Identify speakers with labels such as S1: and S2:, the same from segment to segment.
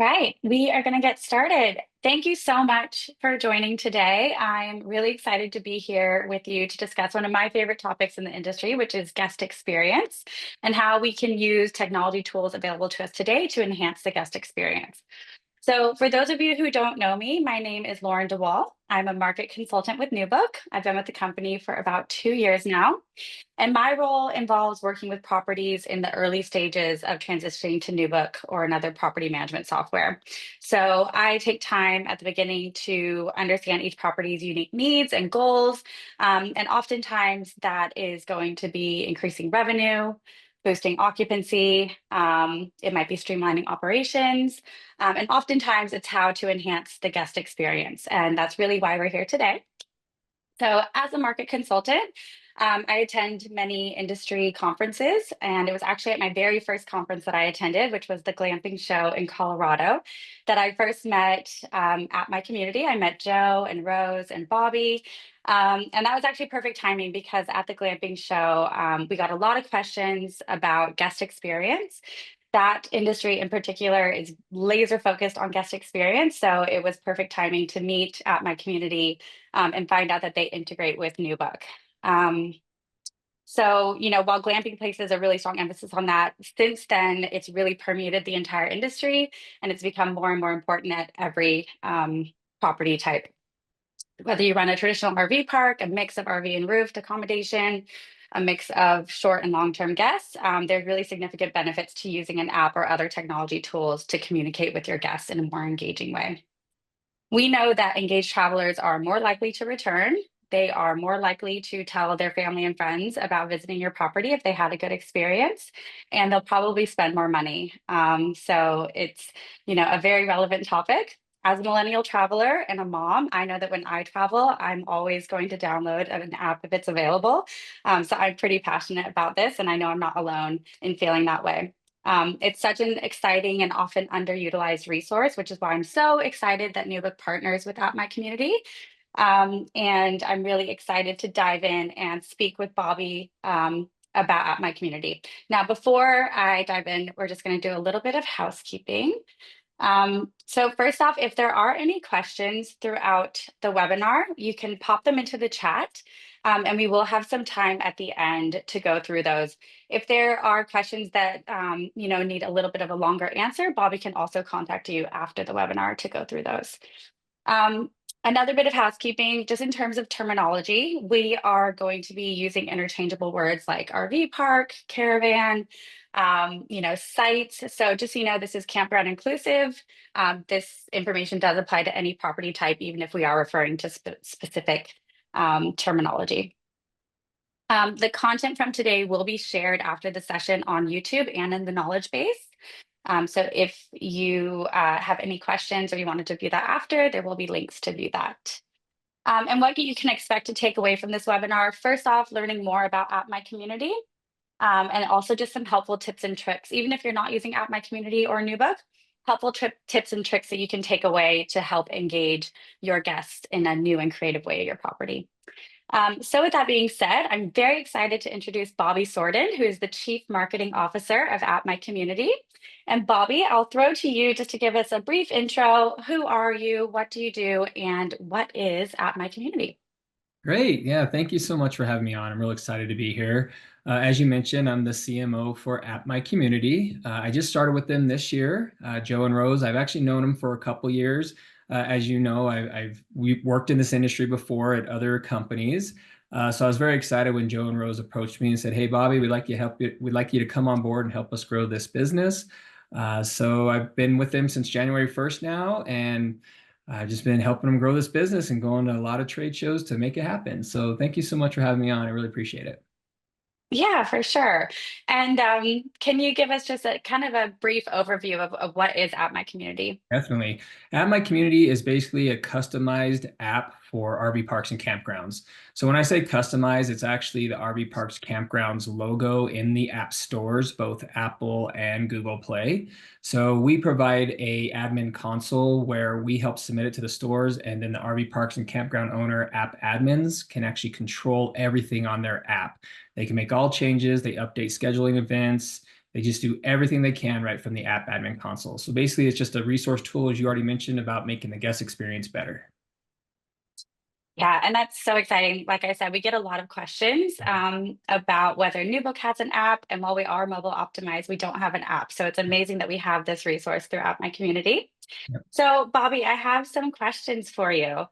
S1: right, we are going to get started. Thank you so much for joining today. I'm really excited to be here with you to discuss one of my favorite topics in the industry, which is guest experience and how we can use technology tools available to us today to enhance the guest experience. So, for those of you who don't know me, my name is Lauren DeWall. I'm a market consultant with NewBook. I've been with the company for about 2 years now. And my role involves working with properties in the early stages of transitioning to NewBook or another property management software. So, I take time at the beginning to understand each property's unique needs and goals. And oftentimes, that is going to be increasing revenue, boosting occupancy. It might be streamlining operations. And oftentimes it's how to enhance the guest experience. And that's really why we're here today. So, as a market consultant, I attend many industry conferences, and it was actually at my very first conference that I attended, which was the glamping show in Colorado, that I first met at my community. I met Joe and Rose and Bobby. And that was actually perfect timing because at the glamping show, we got a lot of questions about guest experience. That industry in particular is laser focused on guest experience. So it was perfect timing to meet at my community and find out that they integrate with NewBook. Um, while glamping places a really strong emphasis on that, since then, it's really permeated the entire industry and it's become more and more important at every property type. Whether you run a traditional RV park, a mix of RV and roofed accommodation, a mix of short and long-term guests, there's really significant benefits to using an app or other technology tools to communicate with your guests in a more engaging way. We know that engaged travelers are more likely to return. They are more likely to tell their family and friends about visiting your property if they had a good experience, and they'll probably spend more money. So it's, a very relevant topic. As a millennial traveler and a mom, I know that when I travel, I'm always going to download an app if it's available. So I'm pretty passionate about this, and I know I'm not alone in feeling that way. It's such an exciting and often underutilized resource, which is why I'm so excited that NewBook partners with App My Community. And I'm really excited to dive in and speak with Bobby about App My Community. Now, before I dive in, we're just going to do a little bit of housekeeping. So first off, if there are any questions throughout the webinar, you can pop them into the chat, and we will have some time at the end to go through those. If there are questions that need a little bit of a longer answer, Bobby can also contact you after the webinar to go through those. Another bit of housekeeping, just in terms of terminology, we are going to be using interchangeable words like RV park, caravan, sites. So just so you know, this is campground inclusive. This information does apply to any property type, even if we are referring to specific terminology. The content from today will be shared after the session on YouTube and in the knowledge base. So if you have any questions or you wanted to view that after, there will be links to view that. And what you can expect to take away from this webinar, first off, learning more about App My Community, and also just some helpful tips and tricks. Even if you're not using App My Community or NewBook, helpful tips and tricks that you can take away to help engage your guests in a new and creative way at your property. So with that being said, I'm very excited to introduce Bobby Sorden, who is the Chief Marketing Officer of App My Community. And Bobby, I'll throw to you just to give us a brief intro. Who are you? What do you do? And what is App My Community?
S2: Great. Yeah, thank you so much for having me on. I'm real excited to be here. As you mentioned, I'm the CMO for App My Community. I just started with them this year. Joe and Rose, I've actually known them for a couple years. As you know, we've worked in this industry before at other companies. So I was very excited when Joe and Rose approached me and said, "Hey, Bobby, we'd like you to come on board and help us grow this business." So I've been with them since January 1st now, and I've just been helping them grow this business and going to a lot of trade shows to make it happen. So thank you so much for having me on. I really appreciate it.
S1: Yeah, for sure. And can you give us just a kind of a brief overview of what is App My Community?
S2: Definitely. App My Community is basically a customized app for RV parks and campgrounds. So when I say customized, it's actually the RV parks campgrounds logo in the app stores, both Apple and Google Play. So we provide a admin console where we help submit it to the stores, and then the RV parks and campground owner app admins can actually control everything on their app. They can make all changes, they update scheduling events, They just do everything they can right from the app admin console. So basically, it's just a resource tool, as you already mentioned, about making the guest experience better.
S1: Yeah, and that's so exciting. Like I said, we get a lot of questions about whether NewBook has an app, and while we are mobile optimized, we don't have an app. So it's amazing that we have this resource throughout my community. So, Bobby, I have some questions for you.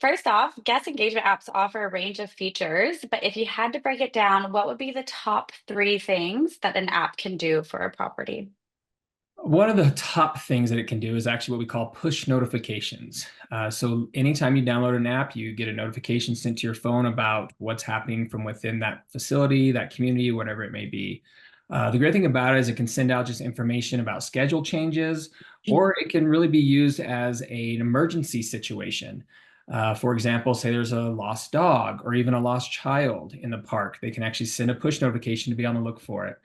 S1: First off, guest engagement apps offer a range of features, but if you had to break it down, what would be the top three things that an app can do for a property?
S2: One of the top things that it can do is actually what we call push notifications. So anytime you download an app, you get a notification sent to your phone about what's happening from within that facility, that community, whatever it may be. The great thing about it is it can send out just information about schedule changes, or it can really be used as an emergency situation. For example, say there's a lost dog or even a lost child in the park. They can actually send a push notification to be on the look for it,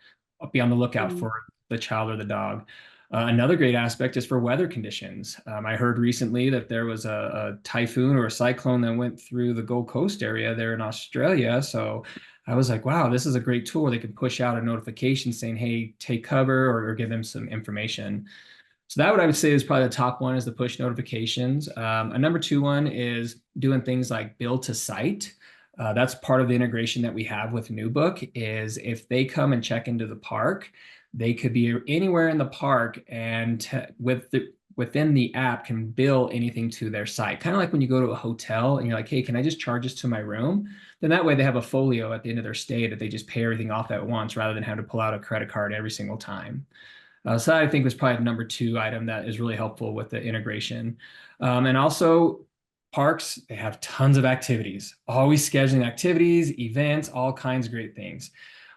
S2: be on the lookout
S1: Mm,
S2: for the child or the dog. Another great aspect is for weather conditions. I heard recently that there was a typhoon or a cyclone that went through the Gold Coast area there in Australia. So I was like, wow, this is a great tool. They can push out a notification saying, hey, take cover, or give them some information. So that what I would say is probably the top one is the push notifications. A number two one is doing things like build to site. That's part of the integration that we have with NewBook is if they come and check into the park, they could be anywhere in the park and within the app can bill anything to their site. Kind of like when you go to a hotel and you're like, hey, can I just charge this to my room? Then that way they have a folio at the end of their stay that they just pay everything off at once rather than having to pull out a credit card every single time. So that I think was probably the number two item that is really helpful with the integration. And also parks, they have tons of activities, always scheduling activities, events, all kinds of great things.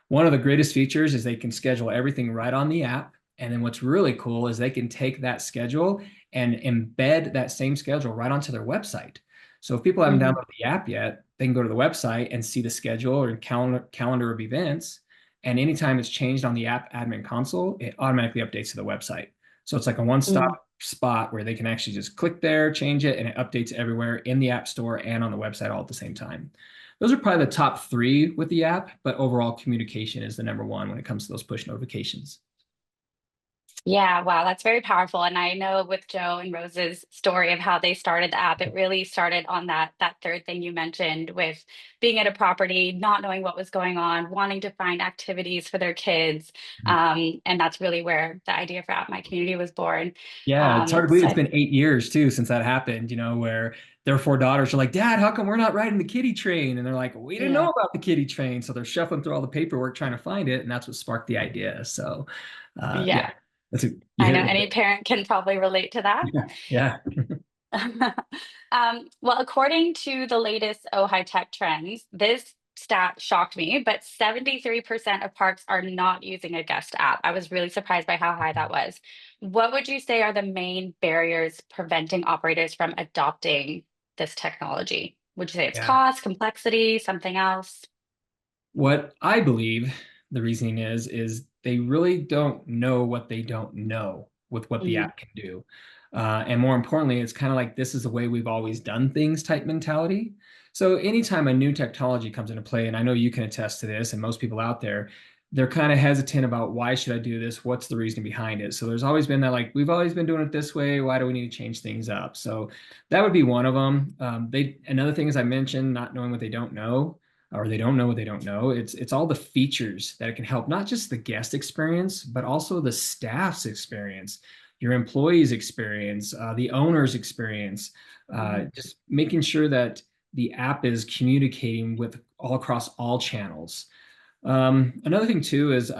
S2: One of the greatest features is they can schedule everything right on the app. And then what's really cool is they can take that schedule and embed that same schedule right onto their website. So if people haven't
S1: mhm,
S2: downloaded the app yet, they can go to the website and see the schedule or calendar of events. And anytime it's changed on the app admin console, it automatically updates to the website. So it's like a
S1: mm.
S2: one-stop spot where they can actually just click there, change it, and it updates everywhere in the App Store and on the website all at the same time. Those are probably the top three with the app, but overall communication is the number one when it comes to those push notifications.
S1: Yeah, wow, that's very powerful. And I know with Joe and Rose's story of how they started the app, it really started on that third thing you mentioned with being at a property, not knowing what was going on, wanting to find activities for their kids. And that's really where the idea for App My Community was born.
S2: Yeah, it's hard to believe it's
S1: So
S2: been 8 years too since that happened, where their four daughters are like, Dad, how come we're not riding the kiddie train? And they're like, we didn't know
S1: yeah,
S2: about the kiddie train. So they're shuffling through all the paperwork trying to find it. And that's what sparked the idea. So yeah,
S1: yeah,
S2: you
S1: I
S2: hit
S1: know
S2: it with
S1: any
S2: it.
S1: parent can probably relate to that.
S2: Yeah. Yeah.
S1: Well, according to the latest Oh High Tech trends, this stat shocked me, but 73% of parks are not using a guest app. I was really surprised by how high that was. What would you say are the main barriers preventing operators from adopting this technology? Would you say it's
S2: Yeah.
S1: cost, complexity, something else?
S2: What I believe the reasoning is they really don't know what they don't know with what the
S1: Mm,
S2: app can do. And more importantly, it's kind of like this is the way we've always done things type mentality. So anytime a new technology comes into play, and I know you can attest to this, and most people out there, they're kind of hesitant about why should I do this? What's the reason behind it? So there's always been that like we've always been doing it this way. Why do we need to change things up? So that would be one of them. They another thing as I mentioned, not knowing what they don't know or they don't know what they don't know. It's all the features that it can help, not just the guest experience, but also the staff's experience, your employees' experience, the owner's experience,
S1: mhm,
S2: just making sure that the app is communicating with all across all channels. Another thing too is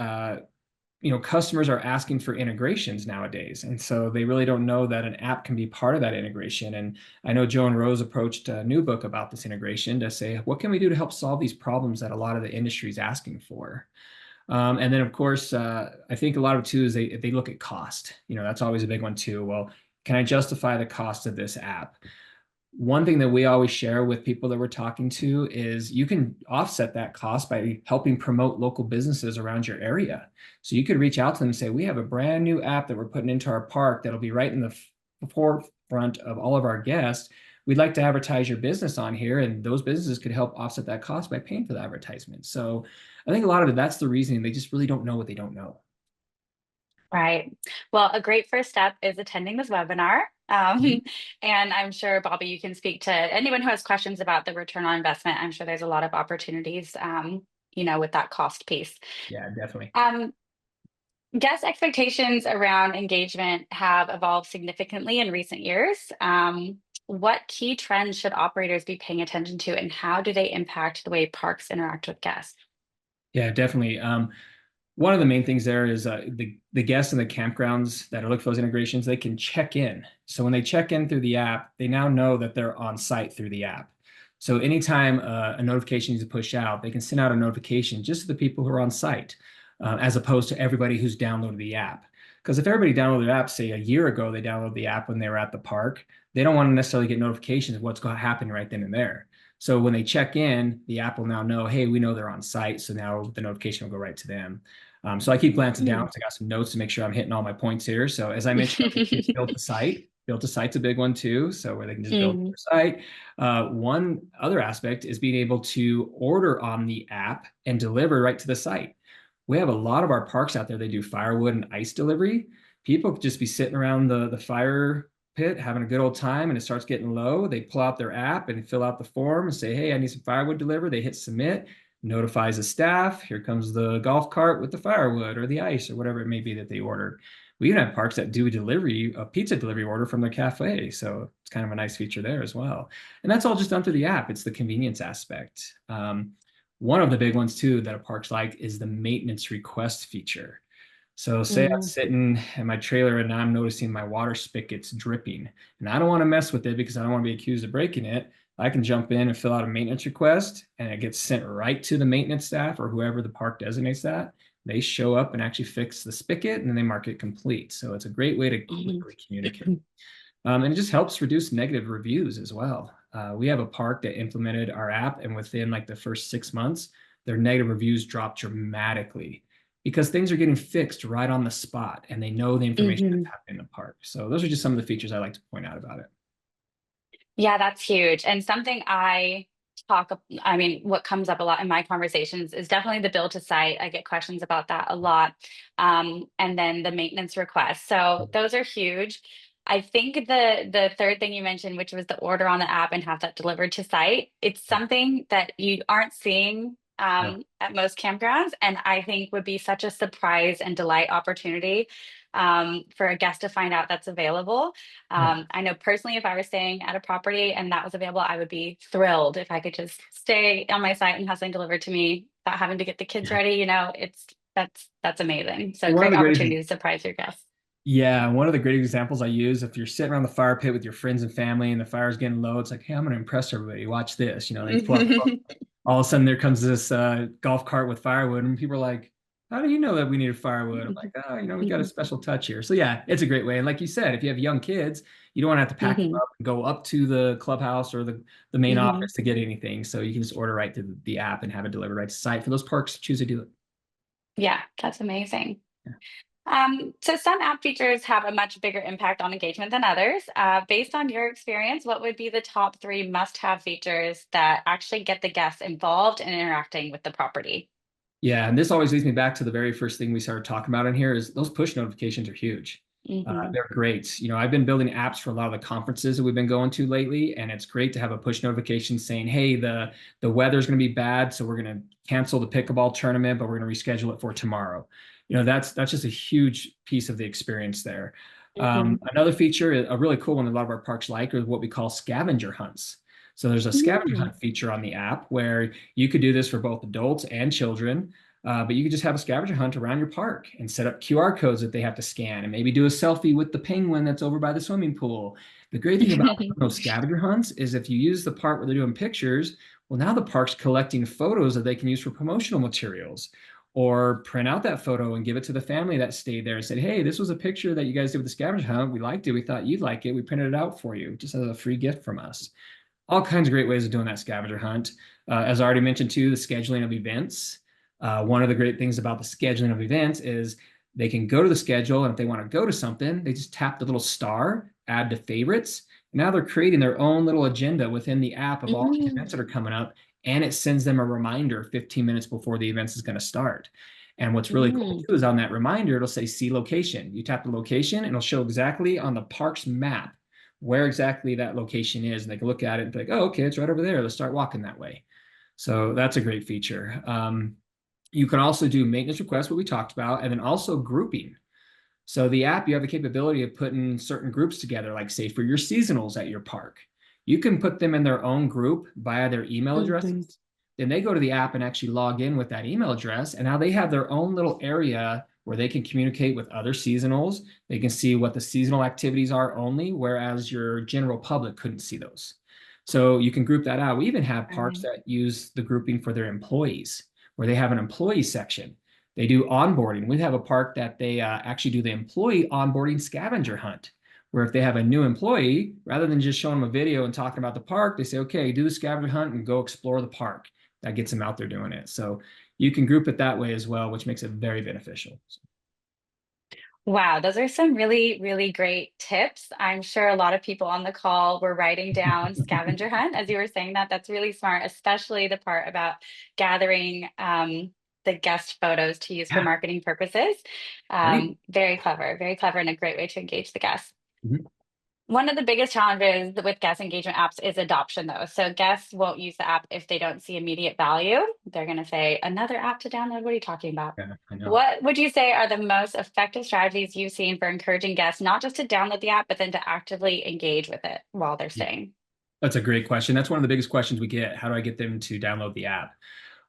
S2: customers are asking for integrations nowadays, and so they really don't know that an app can be part of that integration. And I know Joe and Rose approached a new book about this integration to say, what can we do to help solve these problems that a lot of the industry is asking for? And then, of course, I think a lot of it too is they look at cost. That's always a big one too. Well, can I justify the cost of this app? One thing that we always share with people that we're talking to is you can offset that cost by helping promote local businesses around your area. So you could reach out to them and say, we have a brand new app that we're putting into our park that'll be right in the forefront of all of our guests. we'd like to advertise your business on here. And those businesses could help offset that cost by paying for the advertisement. So I think a lot of it, that's the reason they just really don't know what they don't know.
S1: Right. Well, a great first step is attending this webinar.
S2: Mhm.
S1: And I'm sure, Bobby, you can speak to anyone who has questions about the return on investment. I'm sure there's a lot of opportunities, with that cost piece.
S2: Yeah, definitely.
S1: Um, Guest expectations around engagement have evolved significantly in recent years. What key trends should operators be paying attention to, and how do they impact the way parks interact with guests?
S2: Yeah, definitely. One of the main things there is the guests in the campgrounds that are looking for those integrations, they can check in. So when they check in through the app, they now know that they're on site through the app. So anytime a notification needs to push out, they can send out a notification just to the people who are on site, as opposed to everybody who's downloaded the app. Because if everybody downloaded the app, say a year ago, they downloaded the app when they were at the park, they don't want to necessarily get notifications of what's going to happen right then and there. So when they check in, the app will now know, hey, we know they're on site. So now the notification will go right to them. So I keep glancing down.
S1: Mm.
S2: So I got some notes to make sure I'm hitting all my points here. So as I mentioned, it's built a site. Built a site's a big one too. So where they can just build
S1: Mhm.
S2: their site. One other aspect is being able to order on the app and deliver right to the site. We have a lot of our parks out there. They do firewood and ice delivery. People could just be sitting around the fire pit having a good old time, and it starts getting low. They pull out their app and fill out the form and say, hey, I need some firewood delivered. They hit submit, notifies the staff. Here comes the golf cart with the firewood or the ice or whatever it may be that they ordered. We even have parks that do a pizza delivery order from their cafe. So it's kind of a nice feature there as well. And that's all just done through the app. It's the convenience aspect. One of the big ones too that a parks like is the maintenance request feature. So say I'm
S1: Mhm.
S2: sitting in my trailer and I'm noticing my water spigot's dripping and I don't want to mess with it because I don't want to be accused of breaking it. I can jump in and fill out a maintenance request and it gets sent right to the maintenance staff or whoever the park designates that. They show up and actually fix the spigot and then they mark it complete. So it's a great way to
S1: Mhm.
S2: quickly communicate. And it just helps reduce negative reviews as well. We have a park that implemented our app, and within like the first 6 months, their negative reviews dropped dramatically because things are getting fixed right on the spot and they know the information that's
S1: Mhm.
S2: happening in the park. So those are just some of the features I like to point out about it.
S1: Yeah, that's huge. And something I mean, what comes up a lot in my conversations is definitely the build to site. I get questions about that a lot. And then the maintenance requests. So those are huge. I think the third thing you mentioned, which was the order on the app and have that delivered to site, it's something that you aren't seeing
S2: No,
S1: at most campgrounds, and I think would be such a surprise and delight opportunity for a guest to find out that's available.
S2: yeah.
S1: I know personally, if I was staying at a property and that was available, I would be thrilled if I could just stay on my site and have something delivered to me without having to get the kids
S2: Yeah.
S1: ready. That's amazing. So
S2: One of
S1: great
S2: the greatest
S1: opportunity to surprise your guests.
S2: Yeah, one of the great examples I use, if you're sitting around the fire pit with your friends and family and the fire's getting low, it's like, hey, I'm going to impress everybody. Watch this. They pull out the phone. All of a sudden, there comes this golf cart with firewood, and people are like, how do you know that we needed firewood? I'm like, oh, we got a special touch here. So, yeah, it's a great way. And like you said, if you have young kids, you don't want to have to pack them
S1: Mhm.
S2: up and go up to the clubhouse or the main
S1: Mhm.
S2: office to get anything. So, you can just order right to the app and have it delivered right to site. For those parks, choose to do it.
S1: Yeah, that's amazing. So some app features have a much bigger impact on engagement than others. Based on your experience, what would be the top three must-have features that actually get the guests involved and interacting with the property?
S2: Yeah, and this always leads me back to the very first thing we started talking about in here is those push notifications are huge.
S1: Hmm.
S2: They're great. I've been building apps for a lot of the conferences that we've been going to lately, and it's great to have a push notification saying, "Hey, the weather's going to be bad, so we're going to cancel the pickleball tournament, but we're going to reschedule it for tomorrow." That's just a huge piece of the experience there.
S1: Hmm.
S2: Another feature, a really cool one, a lot of our parks like, is what we call scavenger hunts. So there's a scavenger
S1: Mm.
S2: hunt feature on the app where you could do this for both adults and children. But you could just have a scavenger hunt around your park and set up QR codes that they have to scan and maybe do a selfie with the penguin that's over by the swimming pool. The great thing about those scavenger hunts is if you use the part where they're doing pictures, well, now the park's collecting photos that they can use for promotional materials or print out that photo and give it to the family that stayed there and said, hey, this was a picture that you guys did with the scavenger hunt. We liked it. We thought you'd like it. We printed it out for you just as a free gift from us. All kinds of great ways of doing that scavenger hunt. As I already mentioned too, the scheduling of events. One of the great things about the scheduling of events is they can go to the schedule, and if they want to go to something, they just tap the little star, add to favorites, Now they're creating their own little agenda within the app of all these events
S1: Mm,
S2: that are coming up, and it sends them a reminder 15 minutes before the event is going to start. And what's really cool
S1: mm.
S2: too is on that reminder, it'll say see location. You tap the location, and it'll show exactly on the park's map where exactly that location is. And they can look at it and be like, oh, okay, it's right over there. Let's start walking that way. So that's a great feature. You can also do maintenance requests, what we talked about, and then also grouping. So the app, you have the capability of putting certain groups together, like say for your seasonals at your park. You can put them in their own group via their email
S1: Mhm.
S2: addresses. Then they go to the app and actually log in with that email address. And now they have their own little area where they can communicate with other seasonals. They can see what the seasonal activities are only, whereas your general public couldn't see those. So you can group that out. We even have parks
S1: Right.
S2: that use the grouping for their employees, where they have an employee section. They do onboarding. We have a park that they actually do the employee onboarding scavenger hunt, where if they have a new employee, rather than just showing them a video and talking about the park, they say, okay, do the scavenger hunt and go explore the park. That gets them out there doing it. So you can group it that way as well, which makes it very beneficial.
S1: Wow, those are some really, really great tips. I'm sure a lot of people on the call were writing down scavenger hunt as you were saying that. That's really smart, especially the part about gathering the guest photos to use for
S2: Yeah,
S1: marketing purposes.
S2: great.
S1: Very clever, and a great way to engage the guests.
S2: Mhm.
S1: One of the biggest challenges with guest engagement apps is adoption, though. So guests won't use the app if they don't see immediate value. They're going to say, another app to download? What are you talking about?
S2: Yeah, I know.
S1: What would you say are the most effective strategies you've seen for encouraging guests not just to download the app, but then to actively engage with it while they're
S2: Yeah,
S1: staying?
S2: that's a great question. That's one of the biggest questions we get. How do I get them to download the app?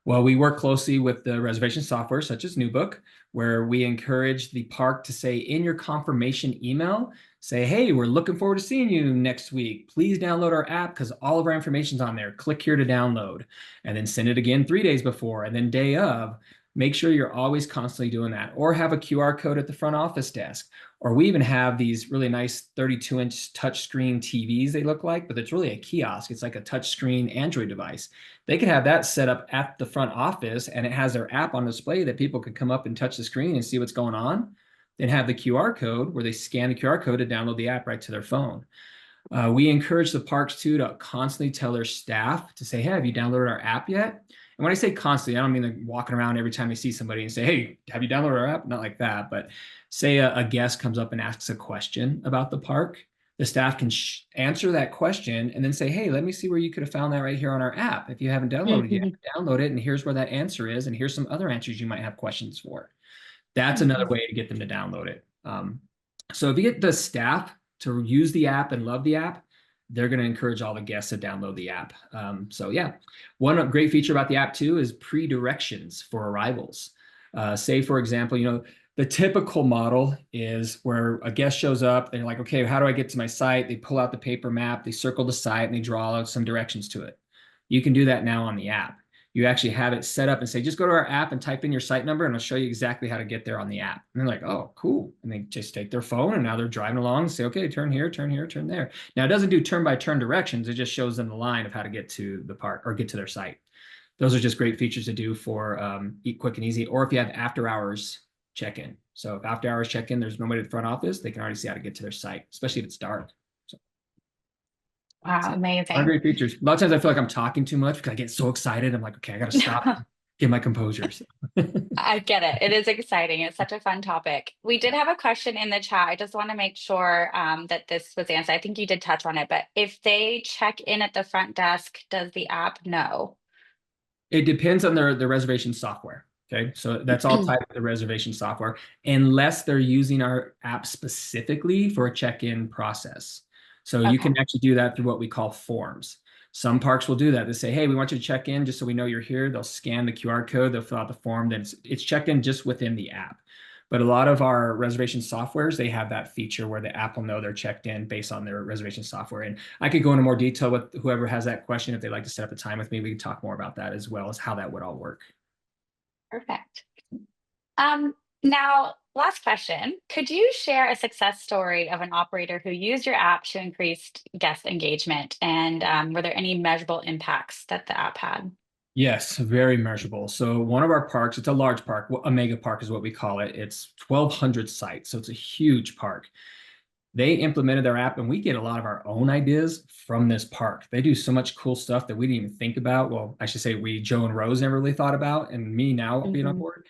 S2: Well, we work closely with the reservation software, such as NewBook, where we encourage the park to say in your confirmation email, say, hey, we're looking forward to seeing you next week. Please download our app because all of our information's on there. Click here to download. And then send it again 3 days before and then day of. Make sure you're always constantly doing that. Or have a QR code at the front office desk. Or we even have these really nice 32-inch touchscreen TVs, they look like, but it's really a kiosk. It's like a touchscreen Android device. They could have that set up at the front office and it has their app on display that people could come up and touch the screen and see what's going on. Then have the QR code where they scan the QR code to download the app right to their phone. We encourage the parks too to constantly tell their staff to say, hey, have you downloaded our app yet? And when I say constantly, I don't mean like walking around every time they see somebody and say, hey, have you downloaded our app? Not like that. But say a guest comes up and asks a question about the park, the staff can answer that question and then say, hey, let me see where you could have found that right here on our app. If you haven't downloaded yet,
S1: Mhm.
S2: download it. And here's where that answer is. And here's some other answers you might have questions for. That's another
S1: Mhm.
S2: way to get them to download it. So if you get the staff to use the app and love the app, they're going to encourage all the guests to download the app. So yeah, one great feature about the app too is pre-directions for arrivals. Say for example, the typical model is where a guest shows up, they're like, okay, how do I get to my site? They pull out the paper map, they circle the site, and they draw out some directions to it. You can do that now on the app. You actually have it set up and say, just go to our app and type in your site number, and I'll show you exactly how to get there on the app. And they're like, oh, cool. And they just take their phone and now they're driving along and say, okay, turn here, turn here, turn there. Now it doesn't do turn by turn directions. It just shows them the line of how to get to the park or get to their site. Those are just great features to do for Eat Quick and Easy. Or if you have after hours check-in. So if after hours check-in, there's nobody at the front office, they can already see how to get to their site, especially if it's dark.
S1: Wow,
S2: So, are
S1: amazing.
S2: great features. A lot of times I feel like I'm talking too much because I get so excited. I'm like, okay, I got to stop, get my composure. So.
S1: I get it. It is exciting. It's such a fun topic. We did have a question in the chat. I just want to make sure that this was answered. I think you did touch on it, but if they check in at the front desk, does the app know?
S2: It depends on their reservation software. Okay. So that's all tied to the reservation software, unless they're using our app specifically for a check-in process. So you
S1: Okay.
S2: can actually do that through what we call forms. Some parks will do that. They say, hey, we want you to check in just so we know you're here. They'll scan the QR code, they'll fill out the form, then it's checked in just within the app. But a lot of our reservation softwares, they have that feature where the app will know they're checked in based on their reservation software. And I could go into more detail with whoever has that question. If they'd like to set up a time with me, we can talk more about that as well as how that would all work.
S1: Perfect. Now, last question. Could you share a success story of an operator who used your app to increase guest engagement? And were there any measurable impacts that the app had?
S2: Yes, very measurable. So one of our parks, it's a large park, a mega park is what we call it. It's 1,200 sites, so it's a huge park. They implemented their app, and we get a lot of our own ideas from this park. They do so much cool stuff that we didn't even think about. Well, I should say we, Joe and Rose, never really thought about, and me now being on
S1: Hmm.
S2: board.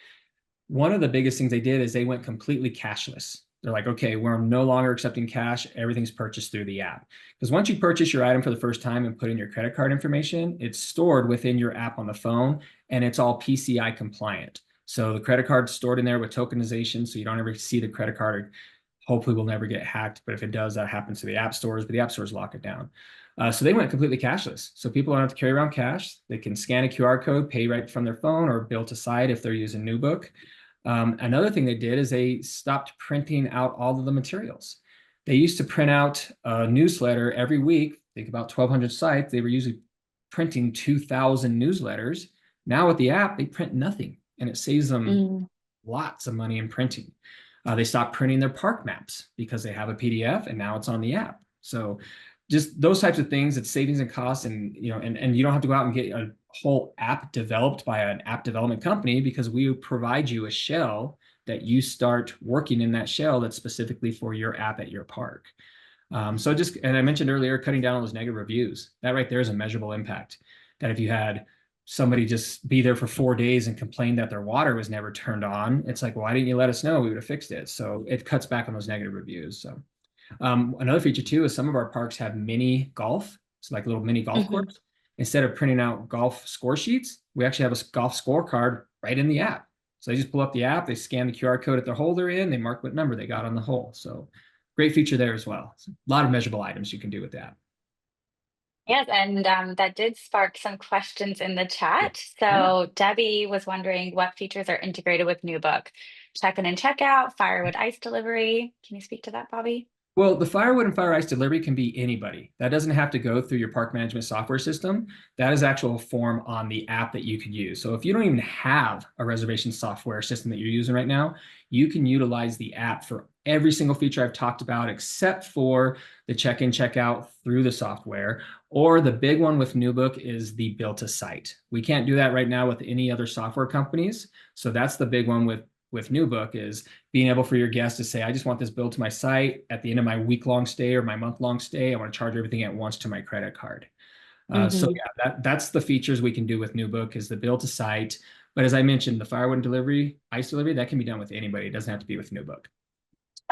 S2: One of the biggest things they did is they went completely cashless. They're like, okay, we're no longer accepting cash. Everything's purchased through the app. Because once you purchase your item for the first time and put in your credit card information, it's stored within your app on the phone, and it's all PCI compliant. So the credit card's stored in there with tokenization, so you don't ever see the credit card. Hopefully, will never get hacked. But if it does, that happens to the app stores. But the app stores lock it down. So they went completely cashless. So people don't have to carry around cash. They can scan a QR code, pay right from their phone, or bill to site if they're using NewBook. Another thing they did is they stopped printing out all of the materials. They used to print out a newsletter every week. Think about 1,200 sites. They were usually printing 2,000 newsletters. Now with the app, they print nothing, and it saves them
S1: Mm.
S2: lots of money in printing. They stopped printing their park maps because they have a PDF and now it's on the app. So just those types of things, it's savings and costs, and and you don't have to go out and get a whole app developed by an app development company, because we provide you a shell that you start working in that shell that's specifically for your app at your park. So just, and I mentioned earlier, cutting down on those negative reviews. That right there is a measurable impact. That if you had somebody just be there for 4 days and complain that their water was never turned on, it's like, why didn't you let us know? We would have fixed it. So it cuts back on those negative reviews. So another feature too is some of our parks have mini golf, it's like little mini golf
S1: Hmm.
S2: course. Instead of printing out golf score sheets, we actually have a golf scorecard right in the app. So they just pull up the app, they scan the QR code at their hole they're in, they mark what number they got on the hole. So great feature there as well. So a lot of measurable items you can do with that.
S1: Yes, and that did spark some questions in the
S2: Yeah.
S1: chat.
S2: Yeah.
S1: So Debbie was wondering what features are integrated with New Book. Check-in and check-out, firewood ice delivery. Can you speak to that, Bobby?
S2: Well, the firewood and fire ice delivery can be anybody. That doesn't have to go through your park management software system. That is actual form on the app that you could use. So if you don't even have a reservation software system that you're using right now, you can utilize the app for every single feature I've talked about, except for the check-in, check-out through the software. Or the big one with NewBook is the build to site. We can't do that right now with any other software companies. So that's the big one with NewBook, is being able for your guests to say, I just want this billed to my site at the end of my week-long stay or my month-long stay. I want to charge everything at once to my credit card. So
S1: Hmm.
S2: yeah, that's the features we can do with NewBook, is the bill to site. But as I mentioned, the firewood delivery, ice delivery, that can be done with anybody. It doesn't have to be with NewBook.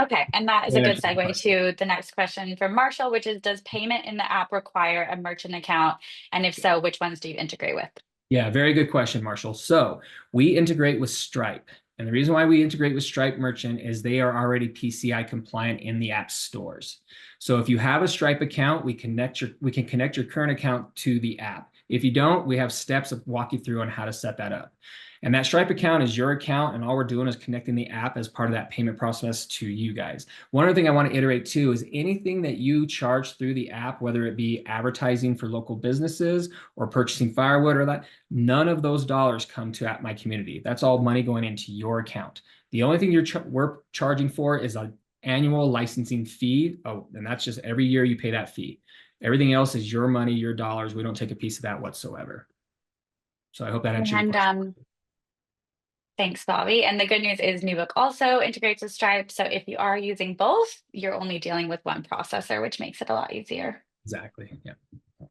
S1: Okay, and that is a
S2: That
S1: good
S2: answers the
S1: segue
S2: question.
S1: to the next question from Marshall, which is, does payment in the app require a merchant account? And if so, which ones do you integrate with?
S2: Yeah, very good question, Marshall. So we integrate with Stripe. And the reason why we integrate with Stripe Merchant is they are already PCI compliant in the app stores. So if you have a Stripe account, we can connect your current account to the app. If you don't, we have steps of walk you through on how to set that up. And that Stripe account is your account, and all we're doing is connecting the app as part of that payment process to you guys. One other thing I want to iterate too is anything that you charge through the app, whether it be advertising for local businesses or purchasing firewood or that, none of those dollars come to At My Community. That's all money going into your account. The only thing we're charging for is an annual licensing fee. Oh, and that's just every year you pay that fee. Everything else is your money, your dollars. We don't take a piece of that whatsoever. So I hope that answered your
S1: And
S2: question.
S1: thanks, Bobby. And the good news is NewBook also integrates with Stripe. So if you are using both, you're only dealing with one processor, which makes it a lot easier.
S2: Exactly. Yeah.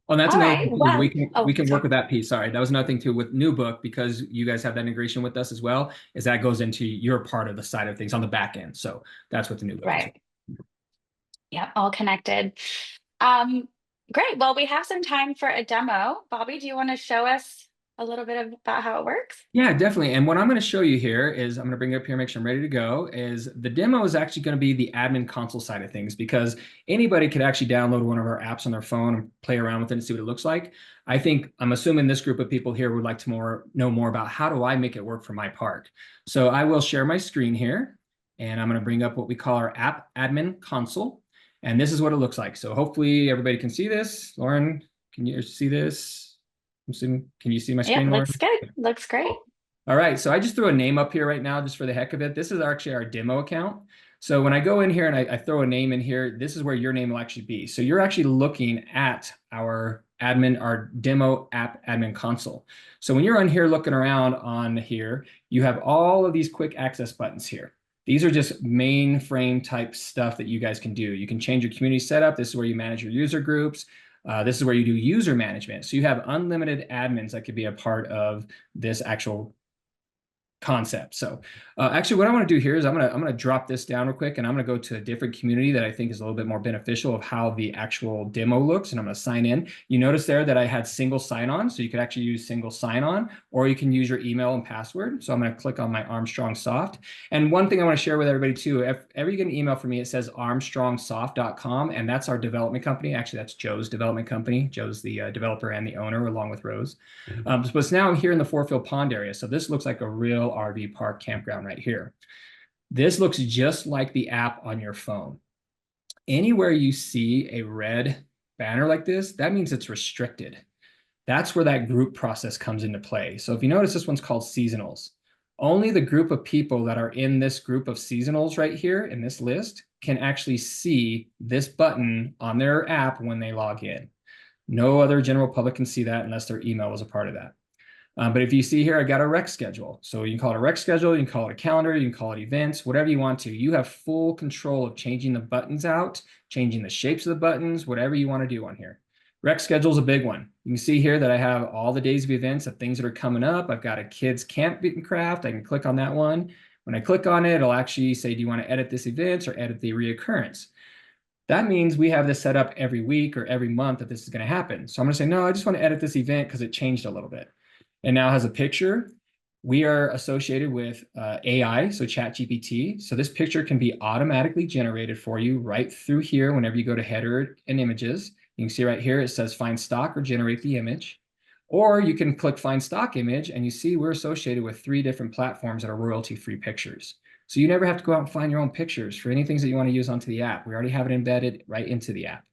S2: Oh, and that's
S1: All
S2: another
S1: right.
S2: thing too, is
S1: Well,
S2: we
S1: oh,
S2: can work
S1: sorry.
S2: with that piece. Sorry, that was another thing too with New Book, because you guys have that integration with us as well. Is that goes into your part of the side of things on the back end. So that's what the New Book is.
S1: Right. Yeah, all connected. Um, great. Well, we have some time for a demo. Bobby, do you want to show us a little bit about how it works?
S2: Yeah, definitely. And what I'm going to show you here is I'm going to bring it up here, make sure I'm ready to go. Is the demo is actually going to be the admin console side of things, because anybody could actually download one of our apps on their phone and play around with it and see what it looks like. I'm assuming this group of people here would like to know more about how do I make it work for my park. So I will share my screen here, and I'm going to bring up what we call our app admin console. And this is what it looks like. So hopefully everybody can see this. Lauren, can you see this? Can you see my
S1: Yep,
S2: screen, Lauren?
S1: looks good. Looks great.
S2: All right, so I just threw a name up here right now just for the heck of it. This is actually our demo account. So when I go in here and I throw a name in here, this is where your name will actually be. So you're actually looking at our demo app admin console. So when you're on here looking around on here, you have all of these quick access buttons here. These are just mainframe type stuff that you guys can do. You can change your community setup. This is where you manage your user groups. This is where you do user management. So you have unlimited admins that could be a part of this actual concept. So actually what I want to do here is I'm gonna drop this down real quick, and I'm gonna go to a different community that I think is a little bit more beneficial of how the actual demo looks, and I'm gonna sign in. You notice there that I had single sign-on, so you could actually use single sign-on, or you can use your email and password. So I'm gonna click on my Armstrong Soft. And one thing I want to share with everybody too, if ever you get an email from me, it says armstrongsoft.com, and that's our development company. Actually, that's Joe's development company. Joe's the developer and the owner, along with Rose. But now I'm here in the Forefield Pond area. So this looks like a real RV park campground right here. This looks just like the app on your phone. Anywhere you see a red banner like this, that means it's restricted. That's where that group process comes into play. So if you notice, this one's called seasonals. Only the group of people that are in this group of seasonals right here in this list can actually see this button on their app when they log in. No other general public can see that unless their email was a part of that. But if you see here, I got a rec schedule. So you can call it a rec schedule, you can call it a calendar, you can call it events, whatever you want to. You have full control of changing the buttons out, changing the shapes of the buttons, whatever you want to do on here. Rec schedule is a big one. You can see here that I have all the days of events of things that are coming up. I've got a kids camp and craft. I can click on that one. When I click on it, it'll actually say, do you want to edit this event or edit the reoccurrence? That means we have this set up every week or every month that this is going to happen. So I'm going to say, no, I just want to edit this event because it changed a little bit. And now has a picture. We are associated with AI, so ChatGPT. So this picture can be automatically generated for you right through here whenever you go to header and images. You can see right here, it says find stock or generate the image. Or you can click find stock image, and you see we're associated with 3 different platforms that are royalty-free pictures. So you never have to go out and find your own pictures for any things that you want to use onto the app. We already have it embedded right into the app.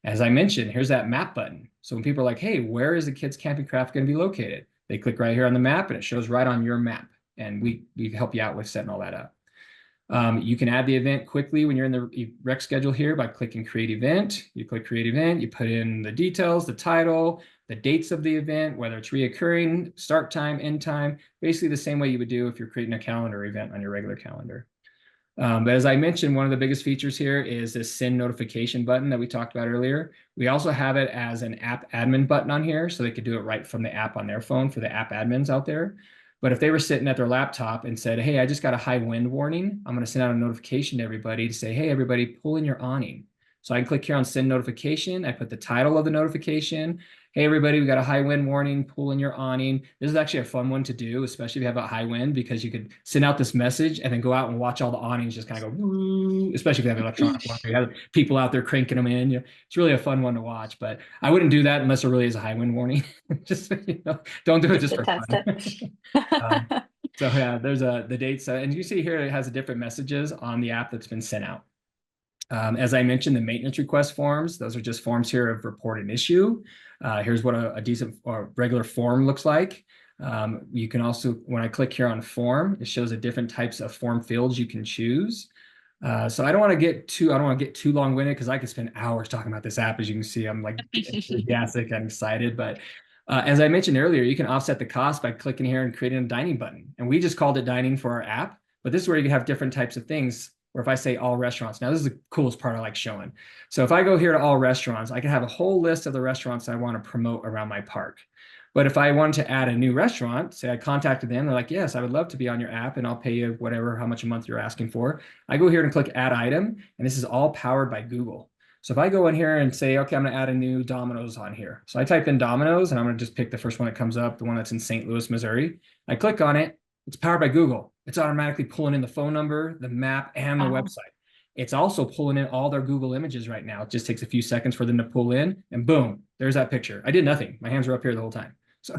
S2: As I mentioned, here's that map button. So when people are like, hey, where is the kids camping craft going to be located? They click right here on the map, and it shows right on your map. And we help you out with setting all that up. You can add the event quickly when you're in the rec schedule here by clicking create event. You click create event, you put in the details, the title, the dates of the event, whether it's reoccurring, start time, end time, basically the same way you would do if you're creating a calendar event on your regular calendar. But as I mentioned, one of the biggest features here is this send notification button that we talked about earlier. We also have it as an app admin button on here, so they could do it right from the app on their phone for the app admins out there. But if they were sitting at their laptop and said, hey, I just got a high wind warning, I'm going to send out a notification to everybody to say, hey, everybody, pull in your awning. So I can click here on send notification. I put the title of the notification. Hey, everybody, we got a high wind warning, pull in your awning. This is actually a fun one to do, especially if you have a high wind, because you could send out this message and then go out and watch all the awnings just kind of go, woo, especially if you have electronic one. You have people out there cranking them in. You know, it's really a fun one to watch, but I wouldn't do that unless there really is a high wind warning. Just, don't do it
S1: Just
S2: just
S1: to
S2: for
S1: test
S2: fun.
S1: it.
S2: So yeah, there's the dates. And you see here, it has the different messages on the app that's been sent out. As I mentioned, the maintenance request forms, those are just forms here of report an issue. Here's what a decent or regular form looks like. You can also, when I click here on form, it shows the different types of form fields you can choose. So I don't want to get too long-winded because I could spend hours talking about this app. As you can see, I'm like enthusiastic and excited. But as I mentioned earlier, you can offset the cost by clicking here and creating a dining button. And we just called it dining for our app, but this is where you can have different types of things. Or if I say all restaurants, now this is the coolest part I like showing. So if I go here to all restaurants, I can have a whole list of the restaurants I want to promote around my park. But if I wanted to add a new restaurant, say I contacted them, they're like, yes, I would love to be on your app and I'll pay you whatever, how much a month you're asking for. I go here and click add item, and this is all powered by Google. So if I go in here and say, okay, I'm going to add a new Domino's on here. So I type in Domino's, and I'm going to just pick the first one that comes up, the one that's in St. Louis, Missouri. I click on it. It's powered by Google. It's automatically pulling in the phone number, the map, and the
S1: Oh,
S2: website. It's also pulling in all their Google images right now. It just takes a few seconds for them to pull in, and boom, there's that picture. I did nothing. My hands were up here the whole time. So,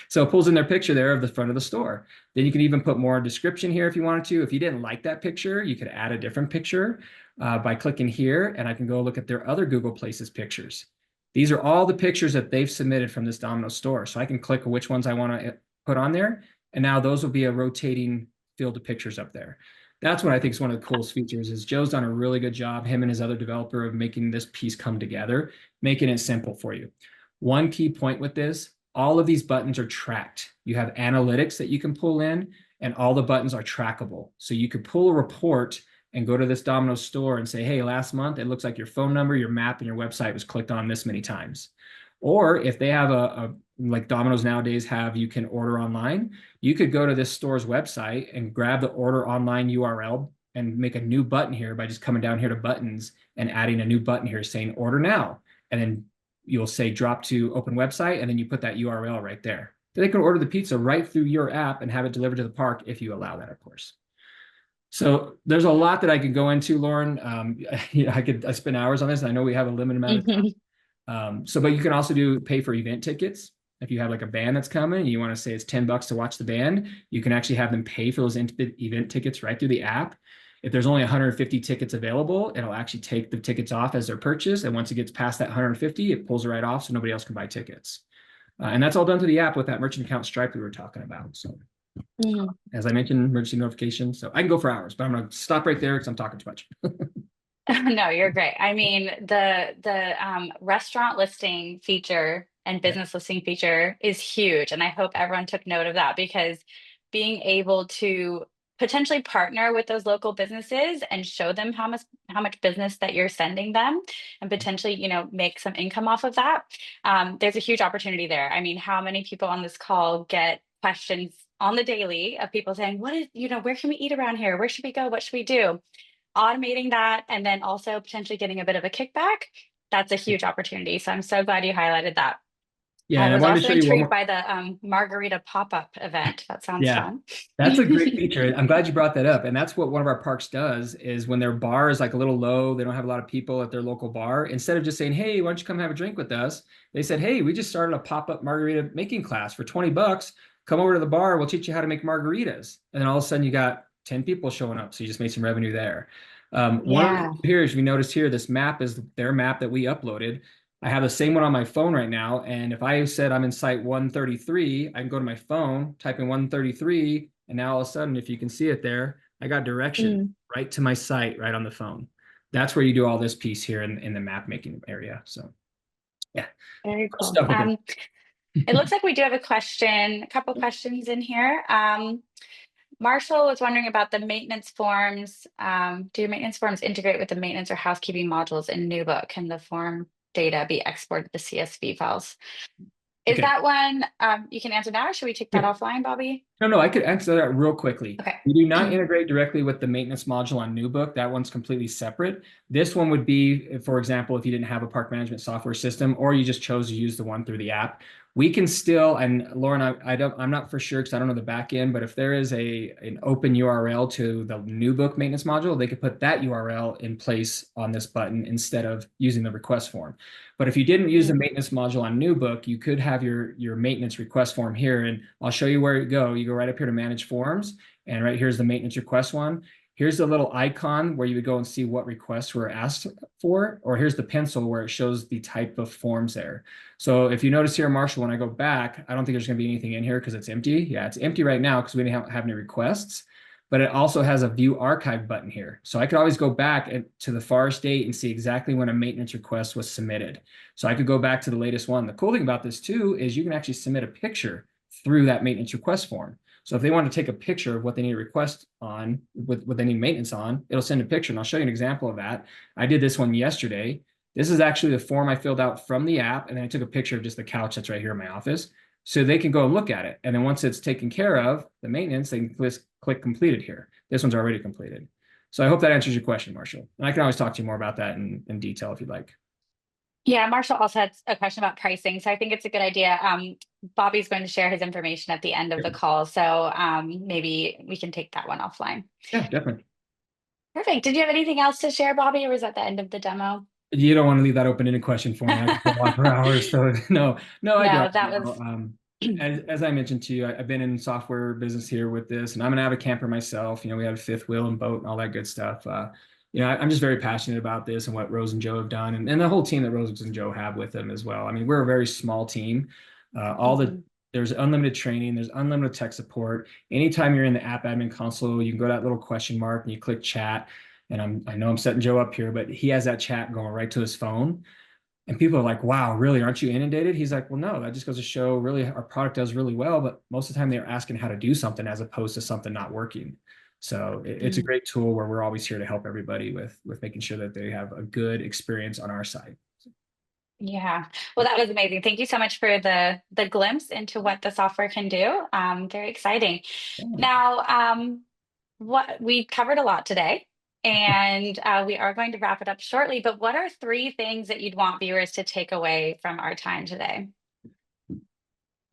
S2: so it pulls in their picture there of the front of the store. Then you can even put more description here if you wanted to. If you didn't like that picture, you could add a different picture by clicking here, and I can go look at their other Google Places pictures. These are all the pictures that they've submitted from this Domino's store. So I can click which ones I want to put on there, and now those will be a rotating field of pictures up there. That's what I think is one of the coolest features is Joe's done a really good job, him and his other developer, of making this piece come together, making it simple for you. One key point with this, all of these buttons are tracked. You have analytics that you can pull in, and all the buttons are trackable. So you could pull a report and go to this Domino's store and say, hey, last month, it looks like your phone number, your map, and your website was clicked on this many times. Or if they have like Domino's nowadays have, you can order online, you could go to this store's website and grab the order online URL and make a new button here by just coming down here to buttons and adding a new button here saying order now. And then you'll say drop to open website, and then you put that URL right there. So they can order the pizza right through your app and have it delivered to the park if you allow that, of course. So there's a lot that I could go into, Lauren. I spend hours on this, and I know we have a limited amount of time.
S1: Mhm.
S2: But you can also pay for event tickets. If you have like a band that's coming and you want to say it's $10 to watch the band, you can actually have them pay for those event tickets right through the app. If there's only 150 tickets available, it'll actually take the tickets off as they're purchased. And once it gets past that 150, it pulls it right off so nobody else can buy tickets. And that's all done through the app with that merchant account Stripe we were talking about. So
S1: Mhm.
S2: as I mentioned, emergency notifications. So I can go for hours, but I'm going to stop right there because I'm talking too much.
S1: No, you're great. I mean, the restaurant listing feature and
S2: Yeah.
S1: business listing feature is huge, and I hope everyone took note of that because being able to potentially partner with those local businesses and show them how much business that you're sending them, and potentially, make some income off of that. There's a huge opportunity there. I mean, how many people on this call get questions on the daily of people saying, "What is, where can we eat around here? Where should we go? What should we do?" Automating that and then also potentially getting a bit of a kickback, that's a huge opportunity. So I'm so glad you highlighted that.
S2: Yeah,
S1: I
S2: and I
S1: was
S2: wanted to
S1: also
S2: show you one
S1: intrigued
S2: more.
S1: by the margarita pop-up event. That sounds
S2: Yeah,
S1: fun.
S2: that's a great feature. I'm glad you brought that up. And that's what one of our parks does is when their bar is like a little low, they don't have a lot of people at their local bar. Instead of just saying, hey, why don't you come have a drink with us? They said, hey, we just started a pop-up margarita making class for $20. Come over to the bar. We'll teach you how to make margaritas. And then all of a sudden you got 10 people showing up. So you just made some revenue there. One of the
S1: Yeah.
S2: things here is we noticed here, this map is their map that we uploaded. I have the same one on my phone right now. And if I said I'm in site 133, I can go to my phone, type in 133, and now all of a sudden, if you can see it there, I got direction
S1: Mm,
S2: right to my site right on the phone. That's where you do all this piece here in the map making area. So yeah,
S1: very
S2: cool
S1: cool.
S2: stuff with it.
S1: It looks like we do have a couple questions in here. Marshall was wondering about the maintenance forms. Do your maintenance forms integrate with the maintenance or housekeeping modules in NewBook? Can the form data be exported to CSV files? Is
S2: Okay.
S1: that one you can answer now, or should we take that
S2: Yeah.
S1: offline, Bobby?
S2: No, I could answer that real quickly.
S1: Okay.
S2: We do not integrate directly with the maintenance module on NewBook. That one's completely separate. This one would be, for example, if you didn't have a park management software system or you just chose to use the one through the app, we can still, and Lauren, I'm not for sure because I don't know the back end, but if there is an open URL to the NewBook maintenance module, they could put that URL in place on this button instead of using the request form. But if you didn't use the
S1: Mm,
S2: maintenance module on NewBook, you could have your maintenance request form here. And I'll show you where you go. You go right up here to manage forms. And right here's the maintenance request one. Here's the little icon where you would go and see what requests were asked for. Or here's the pencil where it shows the type of forms there. So if you notice here, Marshall, when I go back, I don't think there's going to be anything in here because it's empty. Yeah, it's empty right now because we didn't have any requests. But it also has a view archive button here. So I could always go back to the forest date and see exactly when a maintenance request was submitted. So I could go back to the latest one. The cool thing about this too is you can actually submit a picture through that maintenance request form. So if they want to take a picture of what they need a request on, with what they need maintenance on, it'll send a picture. And I'll show you an example of that. I did this one yesterday. This is actually the form I filled out from the app, and then I took a picture of just the couch that's right here in my office. So they can go and look at it. And then once it's taken care of, the maintenance, they can click completed here. This one's already completed. So I hope that answers your question, Marshall. And I can always talk to you more about that in detail if you'd like.
S1: yeah, Marshall also had a question about pricing, so I think it's a good idea. Bobby's going to share his information at the end of the call, so maybe we can take that one offline.
S2: Yeah, definitely.
S1: Perfect. Did you have anything else to share, Bobby, or was that the end of the demo?
S2: You don't want to leave that open-ended question for me. I could go on for hours. So no, I
S1: No,
S2: don't.
S1: that was
S2: As I mentioned to you, I've been in software business here with this, and I'm an avid camper myself. We have a fifth wheel and boat and all that good stuff. I'm just very passionate about this and what Rose and Joe have done, and the whole team that Rose and Joe have with them as well. I mean, we're a very small team.
S1: Mhm.
S2: There's unlimited training, there's unlimited tech support. Anytime you're in the app admin console, you can go to that little question mark and you click chat. And I know I'm setting Joe up here, but he has that chat going right to his phone. And people are like, wow, really? Aren't you inundated? He's like, well, no, that just goes to show really our product does really well, but most of the time they're asking how to do something as opposed to something not working. So it's a
S1: Mm.
S2: great tool where we're always here to help everybody with making sure that they have a good experience on our side.
S1: Yeah. Well, that was amazing. Thank you so much for the glimpse into what the software can do. Very exciting.
S2: Yeah.
S1: Now, what we covered a lot today, and we are going to wrap it up shortly. But what are three things that you'd want viewers to take away from our time today?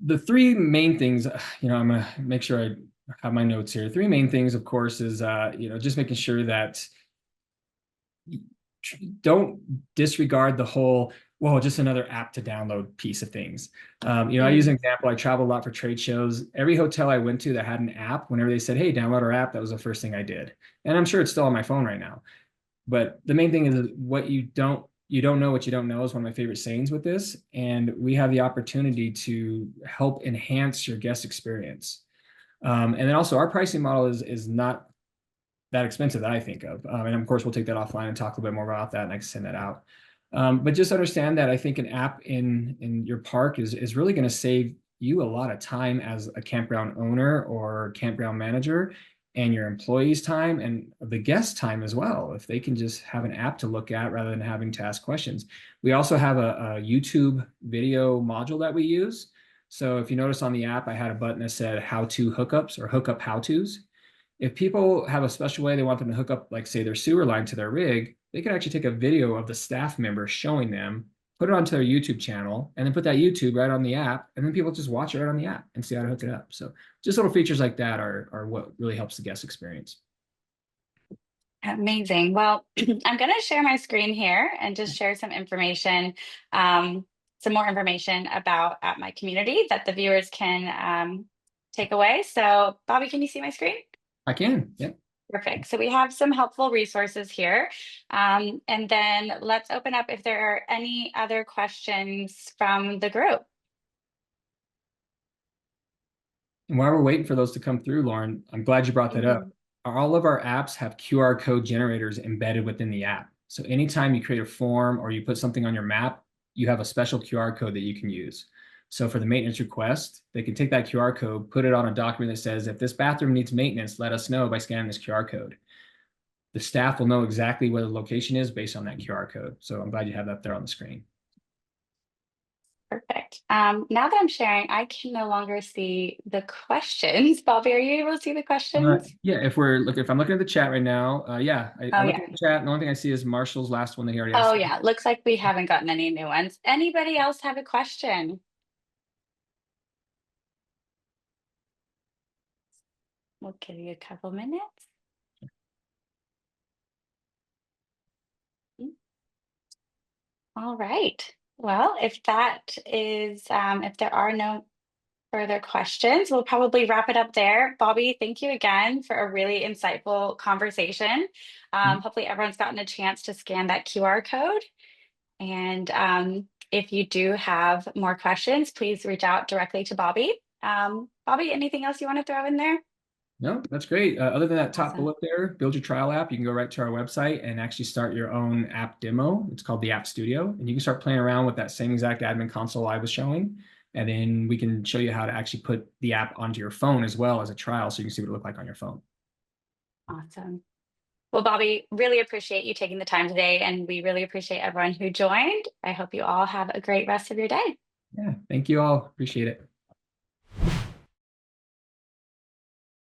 S2: The three main things, I'm going to make sure I have my notes here. Three main things, of course, is, just making sure that don't disregard the whole, well, just another app to download piece of things. I use
S1: Mm.
S2: an example. I travel a lot for trade shows. Every hotel I went to that had an app, whenever they said, hey, download our app, that was the first thing I did. And I'm sure it's still on my phone right now. But the main thing is what you don't know what you don't know is one of my favorite sayings with this. And we have the opportunity to help enhance your guest experience. And then also our pricing model is not that expensive that I think of. And of course, we'll take that offline and talk a little bit more about that, and I can send that out. But just understand that I think an app in your park is really going to save you a lot of time as a campground owner or campground manager, and your employees' time and the guest time as well. If they can just have an app to look at rather than having to ask questions. We also have a YouTube video module that we use. So if you notice on the app, I had a button that said how to hookups or hookup how to's. If people have a special way they want them to hook up, like say their sewer line to their rig, they can actually take a video of the staff member showing them, put it onto their YouTube channel, and then put that YouTube right on the app, and then people just watch it right on the app and see how to hook it up. So just little features like that are what really helps the guest experience.
S1: Amazing. Well, I'm going to share my screen here and just share um, some more information about at my community that the viewers can take away. So, Bobby, can you see my screen?
S2: I can, yeah.
S1: Perfect. So we have some helpful resources here. And then let's open up if there are any other questions from the group.
S2: And while we're waiting for those to come through, Lauren, I'm glad you brought that up.
S1: Mhm.
S2: All of our apps have QR code generators embedded within the app. So anytime you create a form or you put something on your map, you have a special QR code that you can use. So for the maintenance request, they can take that QR code, put it on a document that says, if this bathroom needs maintenance, let us know by scanning this QR code. The staff will know exactly where the location is based on that QR code. So I'm glad you have that there on the screen.
S1: Perfect. Now that I'm sharing, I can no longer see the questions. Bobby, are you able to see the questions?
S2: Yeah, if I'm looking at the chat right now,
S1: Oh,
S2: I'm looking
S1: yeah.
S2: at the chat, and the only thing I see is Marshall's last one that he already
S1: Oh,
S2: asked.
S1: yeah. Looks like we haven't gotten any new ones. Anybody else have a question? We'll give you a couple minutes. All right. Well, if there are no further questions, we'll probably wrap it up there. Bobby, thank you again for a really insightful conversation. Hopefully, everyone's gotten a chance to scan that QR code. And if you do have more questions, please reach out directly to Bobby. Bobby, anything else you want to throw in there?
S2: No, that's great. Other than that top
S1: Awesome.
S2: bullet there, build your trial app. You can go right to our website and actually start your own app demo. It's called the App Studio, and you can start playing around with that same exact admin console I was showing. And then we can show you how to actually put the app onto your phone as well as a trial, so you can see what it looked like on your phone.
S1: Awesome. Well, Bobby, really appreciate you taking the time today, and we really appreciate everyone who joined. I hope you all have a great rest of your day.
S2: Yeah, thank you all. Appreciate it.